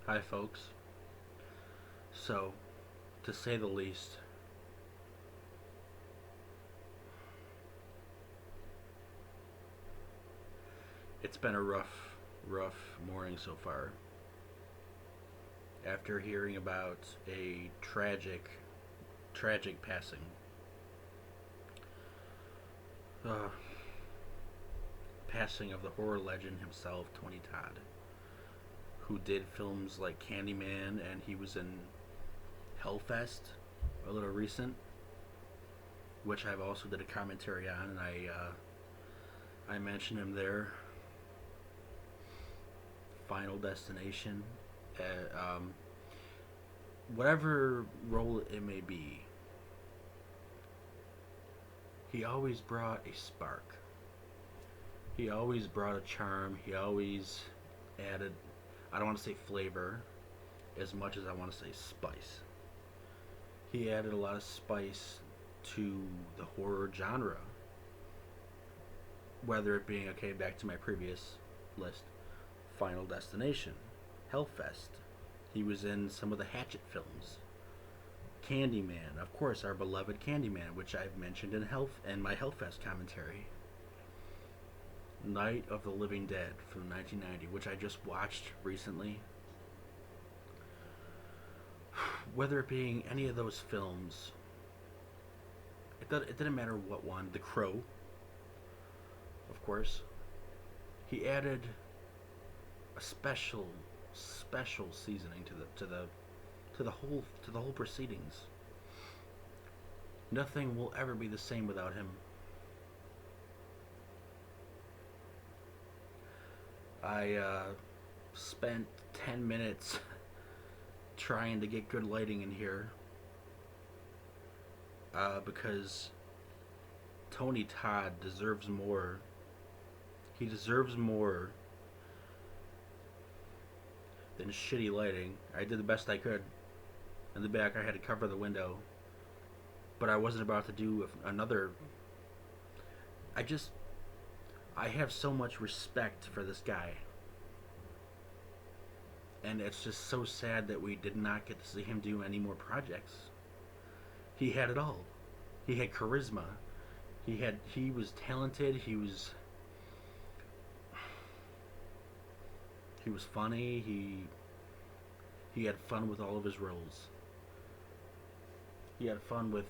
Hi, folks. So, to say the least, it's been a rough morning so far. After hearing about a tragic passing. Uh, Passing of the horror legend himself, Tony Todd, who did films like Candyman, and he was in Hellfest, a little recent, which I've also did a commentary on, and I mentioned him there. Final Destination, um, whatever role it may be, he always brought a spark. He always brought a charm. He always added, I don't want to say flavor as much as I want to say spice. He added a lot of spice to the horror genre, whether it being, okay, back to my previous list, Final Destination, Hellfest. He was in some of the Hatchet films. Candyman, of course, our beloved Candyman, which I've mentioned in my Hellfest commentary. Night of the Living Dead from 1990, which I just watched recently. Whether it being any of those films, it didn't matter what one. The Crow, of course. He added a special seasoning to the whole proceedings. Nothing will ever be the same without him. I spent 10 minutes trying to get good lighting in here because Tony Todd deserves more. He deserves more than shitty lighting. I did the best I could. In the back, I had to cover the window, but I wasn't about to do another. I just I have so much respect for this guy. And it's just so sad that we did not get to see him do any more projects. He had it all. He had charisma. He was talented. He was funny. He had fun with all of his roles. He had fun with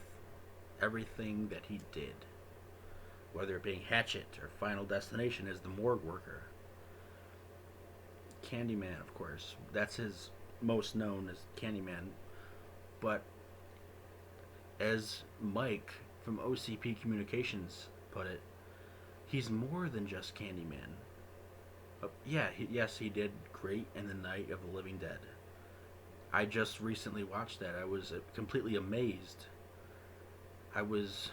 everything that he did. Whether it being Hatchet or Final Destination as the morgue worker. Candyman, of course. That's his most known as Candyman. But as Mike from OCP Communications put it, he's more than just Candyman. Yes, he did great in The Night of the Living Dead. I just recently watched that. I was completely amazed. I was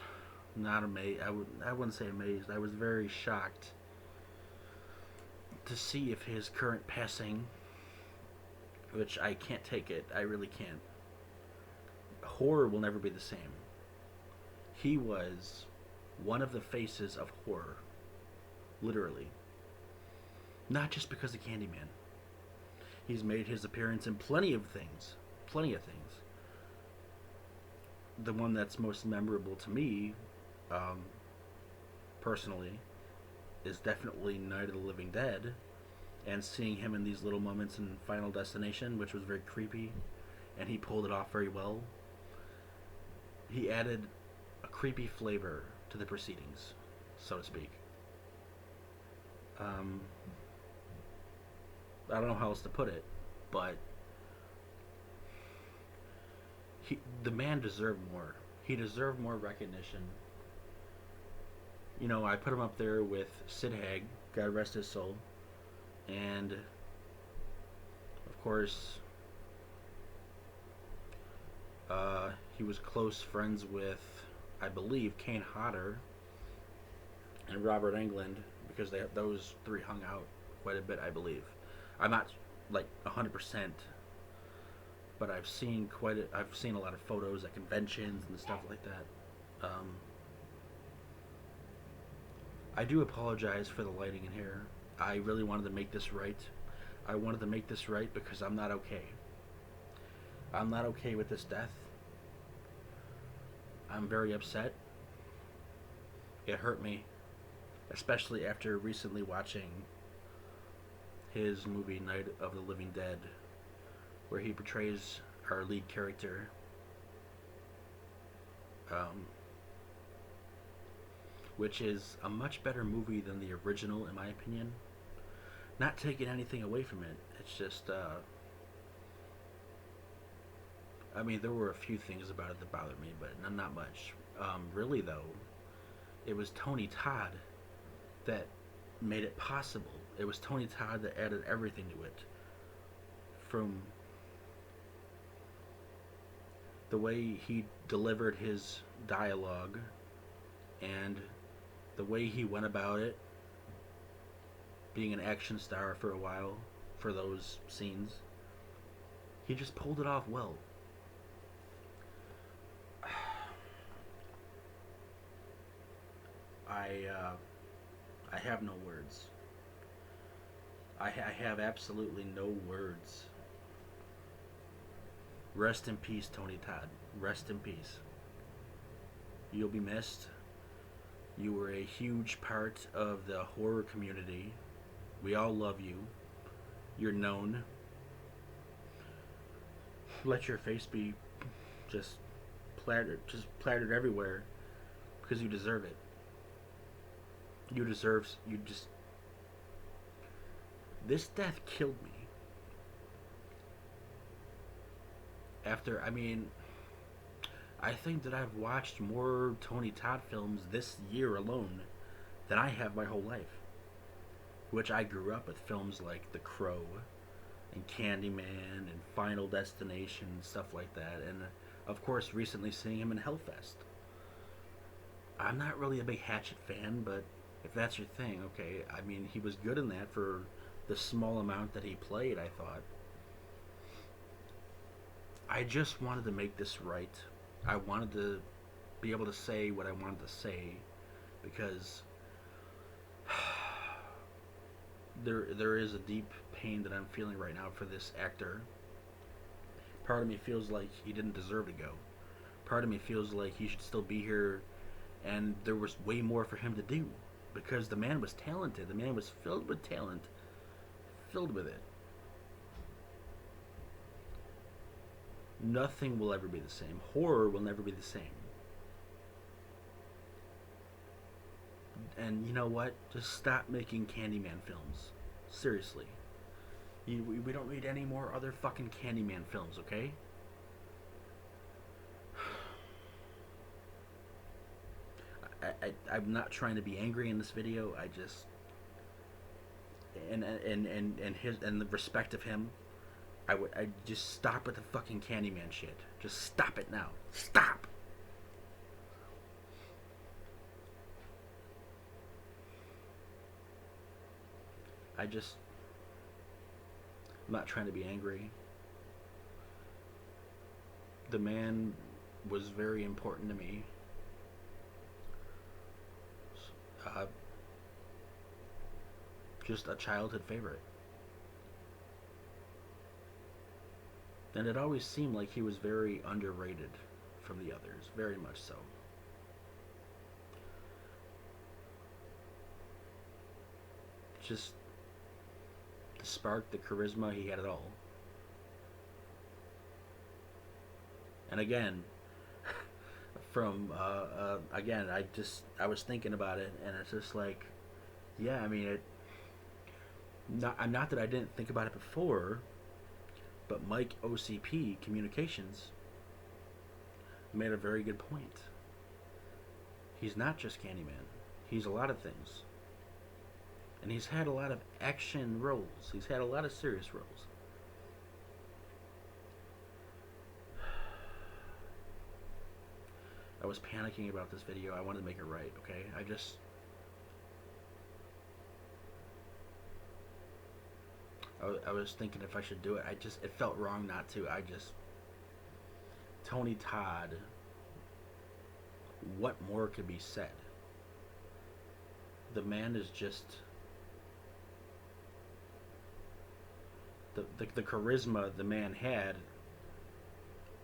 not amazed. I wouldn't say amazed. I was very shocked to see if his current passing, which I can't take it. I really can't. Horror will never be the same. He was one of the faces of horror, literally. Not just because of Candyman. He's made his appearance in plenty of things. Plenty of things. The one that's most memorable to me, um, personally, is definitely Night of the Living Dead. And seeing him in these little moments in Final Destination, which was very creepy, and he pulled it off very well. He added a creepy flavor to the proceedings, so to speak. Um, I don't know how else to put it, but the man deserved more. He deserved more recognition. You know, I put him up there with Sid Haig, God rest his soul, and of course, he was close friends with, I believe, Kane Hodder and Robert Englund because those three hung out quite a bit, I believe. I'm not like 100%, but I've seen a lot of photos at conventions and stuff like that. I do apologize for the lighting in here. I really wanted to make this right. I wanted to make this right because I'm not okay. I'm not okay with this death. I'm very upset. It hurt me, especially after recently watching his movie Night of the Living Dead, where he portrays our lead character. Um, which is a much better movie than the original, in my opinion. Not taking anything away from it. It's just, I mean, there were a few things about it that bothered me, but not much. Really, though, it was Tony Todd that made it possible. It was Tony Todd that added everything to it. From the way he delivered his dialogue and the way he went about it, being an action star for a while for those scenes, he just pulled it off well. I have no words. I have absolutely no words. Rest in peace, Tony Todd. Rest in peace. You'll be missed. You were a huge part of the horror community. We all love you. You're known. Let your face be just plattered everywhere because you deserve it. You just. This death killed me. I mean, I think that I've watched more Tony Todd films this year alone than I have my whole life. Which I grew up with films like The Crow and Candyman and Final Destination and stuff like that. And of course, recently seeing him in Hellfest. I'm not really a big Hatchet fan, but if that's your thing, okay. I mean, he was good in that for the small amount that he played, I thought. I just wanted to make this right. I wanted to be able to say what I wanted to say because there is a deep pain that I'm feeling right now for this actor. Part of me feels like he didn't deserve to go. Part of me feels like he should still be here and there was way more for him to do because the man was talented. The man was filled with talent. Filled with it. Nothing will ever be the same. Horror will never be the same. And you know what? Just stop making Candyman films. Seriously. We don't need any more other fucking Candyman films, okay? I'm not trying to be angry in this video. I just and the respect of him, I just stop with the fucking Candyman shit. Just stop it now. Stop. I'm not trying to be angry. The man was very important to me. Just a childhood favorite. And it always seemed like he was very underrated from the others. Very much so. Just the spark, the charisma, he had it all. And again, again, I was thinking about it, and it's just like, yeah, I mean, not that I didn't think about it before, but Mike OCP Communications made a very good point. He's not just Candyman. He's a lot of things. And he's had a lot of action roles. He's had a lot of serious roles. I was panicking about this video. I wanted to make it right, okay? I was thinking if I should do it. It felt wrong not to. Tony Todd, what more could be said? The man is just The charisma the man had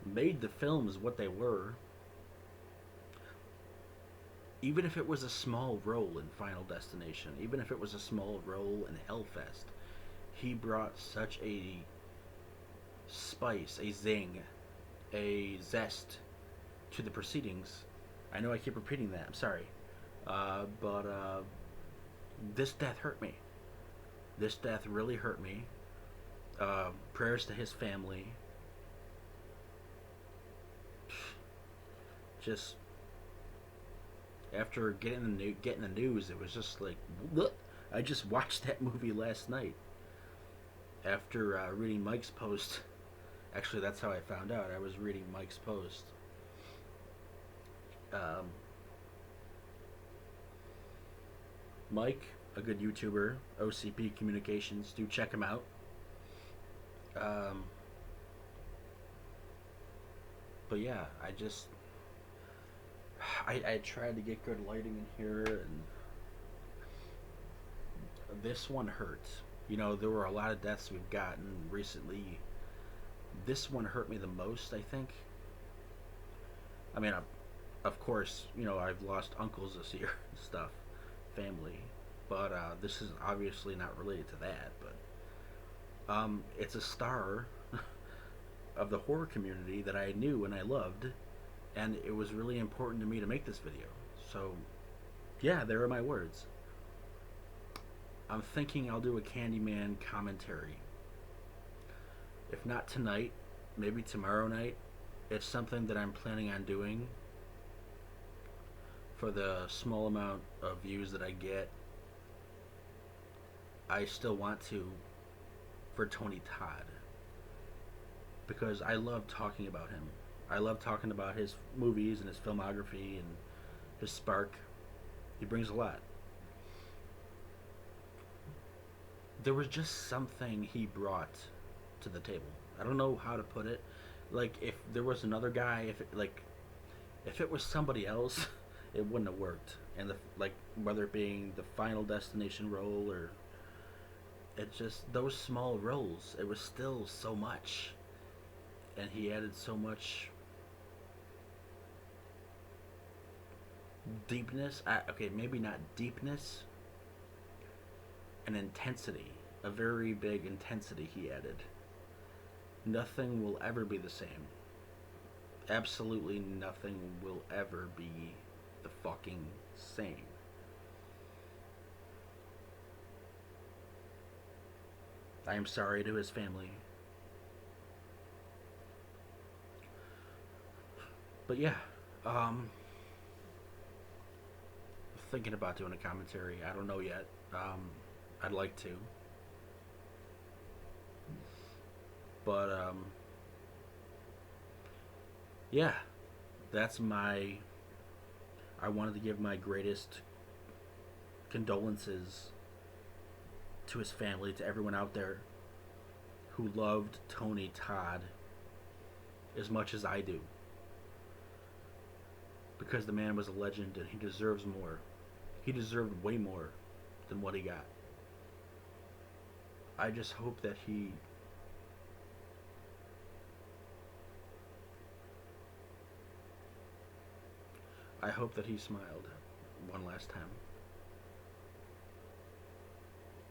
made the films what they were. Even if it was a small role in Final Destination, even if it was a small role in Hellfest, he brought such a spice, a zing, a zest to the proceedings. I know I keep repeating that. I'm sorry, but this death hurt me. This death really hurt me. Prayers to his family. Just after getting the news, it was just like, bleh. I just watched that movie last night after reading Mike's post. Actually, that's how I found out. I was reading Mike's post. Um, Mike, a good YouTuber, OCP Communications. Do check him out. Um, but yeah, I tried to get good lighting in here, and this one hurt. You know, there were a lot of deaths we've gotten recently. This one hurt me the most, I think. I mean, of course, you know, I've lost uncles this year and stuff, family. But this is obviously not related to that. But it's a star of the horror community that I knew and I loved, and it was really important to me to make this video. So, yeah, there are my words. I'm thinking I'll do a Candyman commentary. If not tonight, maybe tomorrow night. It's something that I'm planning on doing for the small amount of views that I get. I still want to for Tony Todd because I love talking about him. I love talking about his movies and his filmography and his spark. He brings a lot. There was just something he brought to the table. I don't know how to put it. Like, if there was another guy, if it was somebody else, it wouldn't have worked. And whether it being the Final Destination role or it just those small roles, it was still so much, and he added so much deepness. Okay, maybe not deepness, an intensity, a very big intensity he added. Nothing will ever be the same. Absolutely nothing will ever be the fucking same. I am sorry to his family. But yeah, thinking about doing a commentary. I don't know yet. I'd like to. But yeah, that's my. I wanted to give my greatest condolences to his family, to everyone out there who loved Tony Todd as much as I do. Because the man was a legend and he deserves more. He deserved way more than what he got. I just hope that he smiled one last time.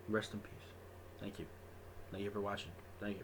Rest in peace. Thank you. Thank you for watching. Thank you.